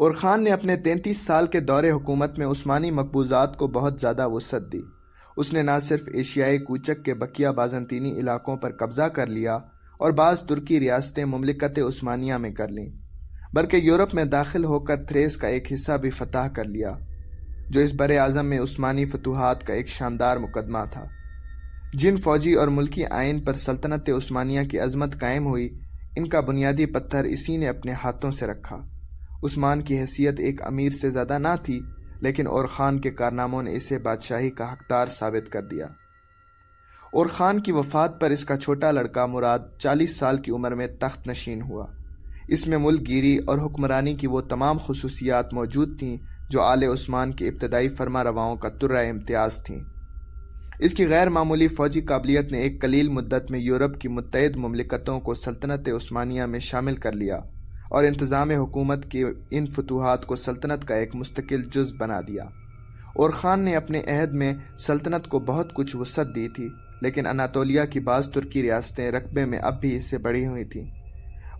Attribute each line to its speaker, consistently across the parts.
Speaker 1: اور خان نے اپنے 33 سال کے دور حکومت میں عثمانی مقبوضات کو بہت زیادہ وسعت دی۔ اس نے نہ صرف ایشیائی کوچک کے بقیہ بازنطینی علاقوں پر قبضہ کر لیا اور بعض ترکی ریاستیں مملکت عثمانیہ میں کر لیں، بلکہ یورپ میں داخل ہو کر تھریس کا ایک حصہ بھی فتح کر لیا، جو اس بر اعظم میں عثمانی فتوحات کا ایک شاندار مقدمہ تھا۔ جن فوجی اور ملکی آئین پر سلطنت عثمانیہ کی عظمت قائم ہوئی، ان کا بنیادی پتھر اسی نے اپنے ہاتھوں سے رکھا۔ عثمان کی حیثیت ایک امیر سے زیادہ نہ تھی، لیکن اور خان کے کارناموں نے اسے بادشاہی کا حقدار ثابت کر دیا۔ اور خان کی وفات پر اس کا چھوٹا لڑکا مراد 40 سال کی عمر میں تخت نشین ہوا۔ اس میں ملک گیری اور حکمرانی کی وہ تمام خصوصیات موجود تھیں جو آل عثمان کے ابتدائی فرما رواؤں کا ترہ امتیاز تھیں۔ اس کی غیر معمولی فوجی قابلیت نے ایک قلیل مدت میں یورپ کی متحد مملکتوں کو سلطنت عثمانیہ میں شامل کر لیا اور انتظام حکومت کی ان فتوحات کو سلطنت کا ایک مستقل جز بنا دیا۔ اور خان نے اپنے عہد میں سلطنت کو بہت کچھ وسعت دی تھی، لیکن اناطولیہ کی بعض ترکی ریاستیں رقبے میں اب بھی اس سے بڑھی ہوئی تھیں۔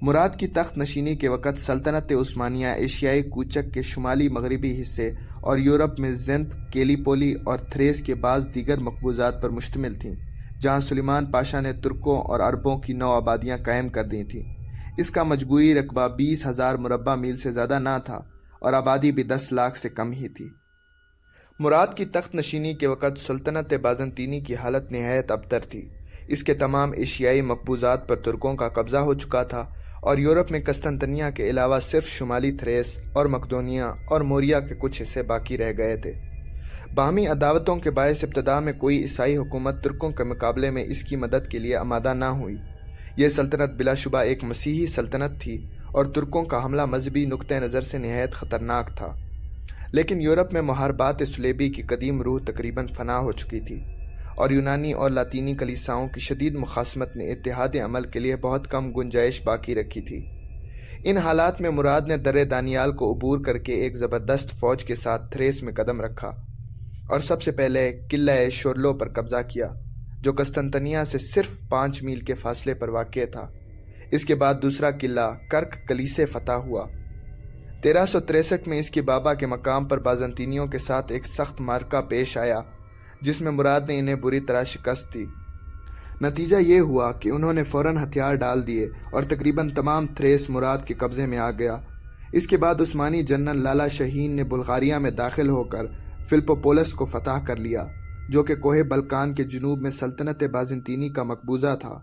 Speaker 1: مراد کی تخت نشینی کے وقت سلطنت عثمانیہ ایشیائی کوچک کے شمالی مغربی حصے اور یورپ میں زنت، کیلیپولی اور تھریس کے بعض دیگر مقبوضات پر مشتمل تھیں، جہاں سلیمان پاشا نے ترکوں اور عربوں کی نو آبادیاں قائم کر دی تھیں۔ اس کا مجموعی رقبہ 20,000 مربع میل سے زیادہ نہ تھا اور آبادی بھی 10 لاکھ سے کم ہی تھی۔ مراد کی تخت نشینی کے وقت سلطنت بازنطینی کی حالت نہایت ابتر تھی۔ اس کے تمام ایشیائی مقبوضات پر ترکوں کا قبضہ ہو چکا تھا اور یورپ میں قسطنطنیہ کے علاوہ صرف شمالی تھریس اور مقدونیہ اور موریا کے کچھ حصے باقی رہ گئے تھے۔ باہمی عداوتوں کے باعث ابتدا میں کوئی عیسائی حکومت ترکوں کے مقابلے میں اس کی مدد کے لیے آمادہ نہ ہوئی۔ یہ سلطنت بلا شبہ ایک مسیحی سلطنت تھی اور ترکوں کا حملہ مذہبی نقطہ نظر سے نہایت خطرناک تھا، لیکن یورپ میں محاربات صلیبی کی قدیم روح تقریباً فنا ہو چکی تھی اور یونانی اور لاطینی کلیساؤں کی شدید مخاصمت نے اتحاد عمل کے لیے بہت کم گنجائش باقی رکھی تھی۔ ان حالات میں مراد نے در دانیال کو عبور کر کے ایک زبردست فوج کے ساتھ تھریس میں قدم رکھا اور سب سے پہلے قلعہ شورلو پر قبضہ کیا، جو قسطنطنیہ سے صرف 5 میل کے فاصلے پر واقع تھا۔ اس کے بعد دوسرا قلعہ کرک کلیسے فتح ہوا۔ 1363 میں اس کے بابا کے مقام پر بازنطینیوں کے ساتھ ایک سخت معرکہ پیش آیا، جس میں مراد نے انہیں بری طرح شکست دی۔ نتیجہ یہ ہوا کہ انہوں نے فوراً ہتھیار ڈال دیے اور تقریباً تمام تھریس مراد کے قبضے میں آ گیا۔ اس کے بعد عثمانی جنرل لالا شاہین نے بلغاریہ میں داخل ہو کر فلپوپولس کو فتح کر لیا، جو کہ کوہ بلقان کے جنوب میں سلطنت بازنطینی کا مقبوضہ تھا،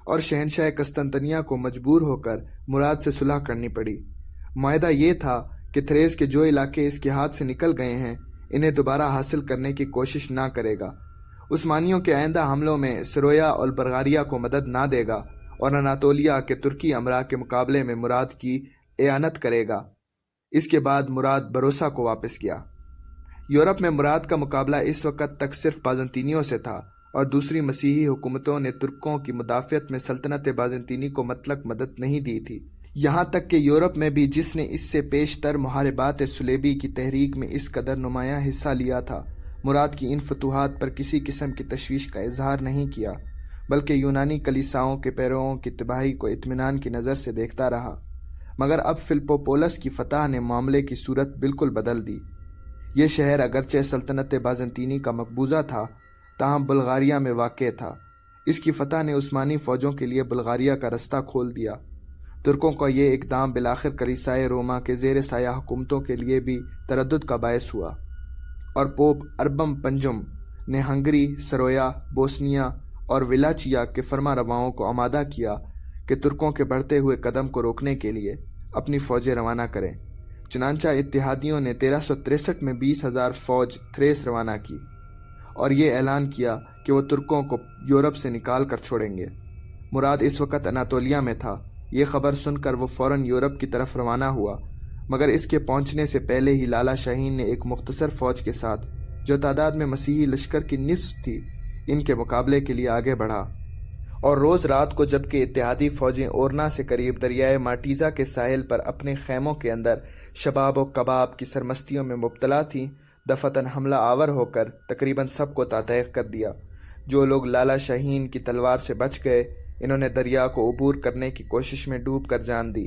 Speaker 1: اور شہنشاہ قسطنطنیہ کو مجبور ہو کر مراد سے صلح کرنی پڑی۔ معاہدہ یہ تھا کہ تھریس کے جو علاقے اس کے ہاتھ سے نکل گئے ہیں، انہیں دوبارہ حاصل کرنے کی کوشش نہ کرے گا، عثمانیوں کے آئندہ حملوں میں سرویا اور بلغاریہ کو مدد نہ دے گا، اور اناطولیہ کے ترکی امراء کے مقابلے میں مراد کی اعانت کرے گا۔ اس کے بعد مراد بروسا کو واپس گیا۔ یورپ میں مراد کا مقابلہ اس وقت تک صرف بازنطینیوں سے تھا، اور دوسری مسیحی حکومتوں نے ترکوں کی مدافعت میں سلطنت بازنطینی کو مطلق مدد نہیں دی تھی، یہاں تک کہ یورپ میں بھی جس نے اس سے پیشتر محاربات صلیبی کی تحریک میں اس قدر نمایاں حصہ لیا تھا، مراد کی ان فتوحات پر کسی قسم کی تشویش کا اظہار نہیں کیا، بلکہ یونانی کلیساؤں کے پیروؤں کی تباہی کو اطمینان کی نظر سے دیکھتا رہا۔ مگر اب فلپوپولس کی فتح نے معاملے کی صورت بالکل بدل دی۔ یہ شہر اگرچہ سلطنت بازنطینی کا مقبوضہ تھا، تاہم بلغاریہ میں واقع تھا۔ اس کی فتح نے عثمانی فوجوں کے لیے بلغاریہ کا رستہ کھول دیا۔ ترکوں کا یہ اقدام بالآخر کلیسائے روما کے زیر سایہ حکومتوں کے لیے بھی تردد کا باعث ہوا، اور پوپ اربم پنجم نے ہنگری، سرویا، بوسنیا اور ولاچیا کے فرما رواؤں کو آمادہ کیا کہ ترکوں کے بڑھتے ہوئے قدم کو روکنے کے لیے اپنی فوجیں روانہ کریں۔ چنانچہ اتحادیوں نے 1363 میں 20,000 فوج تھریس روانہ کی اور یہ اعلان کیا کہ وہ ترکوں کو یورپ سے نکال کر چھوڑیں گے۔ مراد اس وقت اناطولیہ میں تھا۔ یہ خبر سن کر وہ فوراً یورپ کی طرف روانہ ہوا، مگر اس کے پہنچنے سے پہلے ہی لالا شاہین نے ایک مختصر فوج کے ساتھ، جو تعداد میں مسیحی لشکر کی نصف تھی، ان کے مقابلے کے لیے آگے بڑھا، اور روز رات کو جبکہ اتحادی فوجیں اورنا سے قریب دریائے مارٹیزا کے ساحل پر اپنے خیموں کے اندر شباب و کباب کی سرمستیوں میں مبتلا تھیں، دفتن حملہ آور ہو کر تقریباً سب کو تحقیق کر دیا۔ جو لوگ لالا شاہین کی تلوار سے بچ گئے، انہوں نے دریا کو عبور کرنے کی کوشش میں ڈوب کر جان دی۔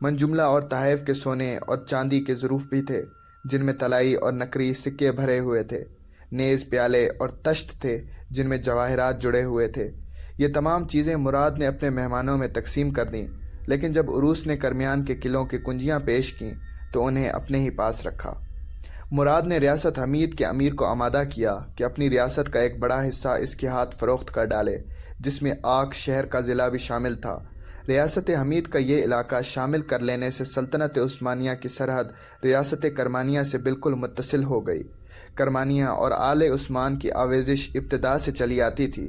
Speaker 1: من جملہ اور تحائف کے سونے اور چاندی کے ظروف بھی تھے، جن میں طلائی اور نقری سکے بھرے ہوئے تھے۔ نیز، پیالے اور تشت تھے جن میں جواہرات جڑے ہوئے تھے۔ یہ تمام چیزیں مراد نے اپنے مہمانوں میں تقسیم کر دیں، لیکن جب عروس نے کرمیان کے قلعوں کی کنجیاں پیش کیں تو انہیں اپنے ہی پاس رکھا۔ مراد نے ریاست حمید کے امیر کو آمادہ کیا کہ اپنی ریاست کا ایک بڑا حصہ اس کے ہاتھ فروخت کر ڈالے، جس میں آک شہر کا ضلع بھی شامل تھا۔ ریاست حمید کا یہ علاقہ شامل کر لینے سے سلطنت عثمانیہ کی سرحد ریاست کرمانیہ سے بالکل متصل ہو گئی۔ کرمانیہ اور آل عثمان کی آویزش ابتدا سے چلی آتی تھی۔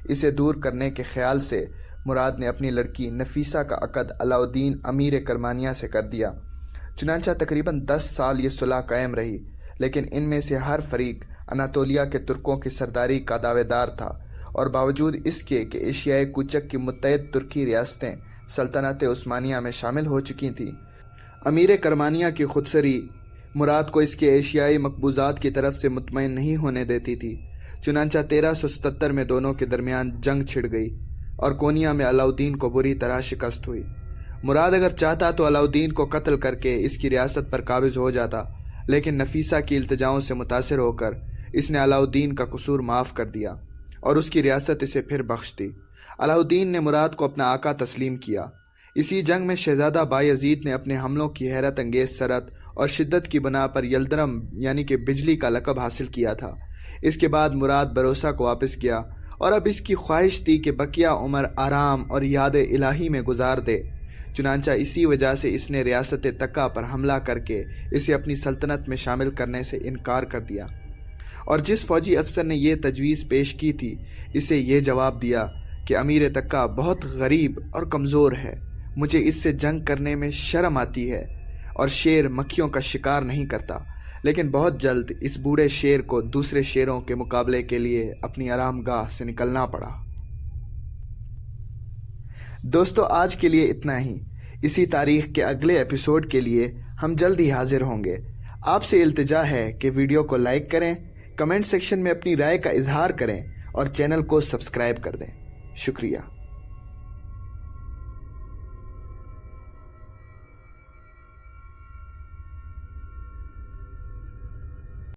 Speaker 1: اسے دور کرنے کے خیال سے مراد نے اپنی لڑکی نفیسہ کا عقد علاؤالدین امیر کرمانیہ سے کر دیا۔ چنانچہ تقریباً 10 سال یہ صلح قائم رہی، لیکن ان میں سے ہر فریق اناطولیہ کے ترکوں کی سرداری کا دعوے دار تھا، اور باوجود اس کے کہ ایشیائے کوچک کی متحد ترکی ریاستیں سلطنت عثمانیہ میں شامل ہو چکی تھیں، امیر کرمانیہ کی خودسری مراد کو اس کے ایشیائی مقبوضات کی طرف سے مطمئن نہیں ہونے دیتی تھی۔ چنانچہ 1377 میں دونوں کے درمیان جنگ چھڑ گئی اور کونیا میں علاؤالدین کو بری طرح شکست ہوئی۔ مراد اگر چاہتا تو علاؤالدین کو قتل کر کے اس کی ریاست پر قابض ہو جاتا، لیکن نفیسہ کی التجاؤں سے متاثر ہو کر اس نے علاؤالدین کا قصور معاف کر دیا اور اس کی ریاست اسے پھر بخش دی۔ علاؤالدین نے مراد کو اپنا آقا تسلیم کیا۔ اسی جنگ میں شہزادہ بایزید نے اپنے حملوں کی حیرت انگیز سرعت اور شدت کی بنا پر یلدرم یعنی کہ بجلی کا لقب حاصل کیا تھا۔ اس کے بعد مراد بروسہ کو واپس گیا اور اب اس کی خواہش تھی کہ بقیہ عمر آرام اور یاد الہی میں گزار دے۔ چنانچہ اسی وجہ سے اس نے ریاست تکہ پر حملہ کر کے اسے اپنی سلطنت میں شامل کرنے سے انکار کر دیا، اور جس فوجی افسر نے یہ تجویز پیش کی تھی اسے یہ جواب دیا کہ امیر تکہ بہت غریب اور کمزور ہے، مجھے اس سے جنگ کرنے میں شرم آتی ہے، اور شیر مکھیوں کا شکار نہیں کرتا۔ لیکن بہت جلد اس بوڑھے شیر کو دوسرے شیروں کے مقابلے کے لیے اپنی آرام گاہ سے نکلنا پڑا۔ دوستو، آج کے لیے اتنا ہی۔ اسی تاریخ کے اگلے ایپیسوڈ کے لیے ہم جلد ہی حاضر ہوں گے۔ آپ سے التجا ہے کہ ویڈیو کو لائک کریں، کمنٹ سیکشن میں اپنی رائے کا اظہار کریں اور چینل کو سبسکرائب کر دیں۔ شکریہ۔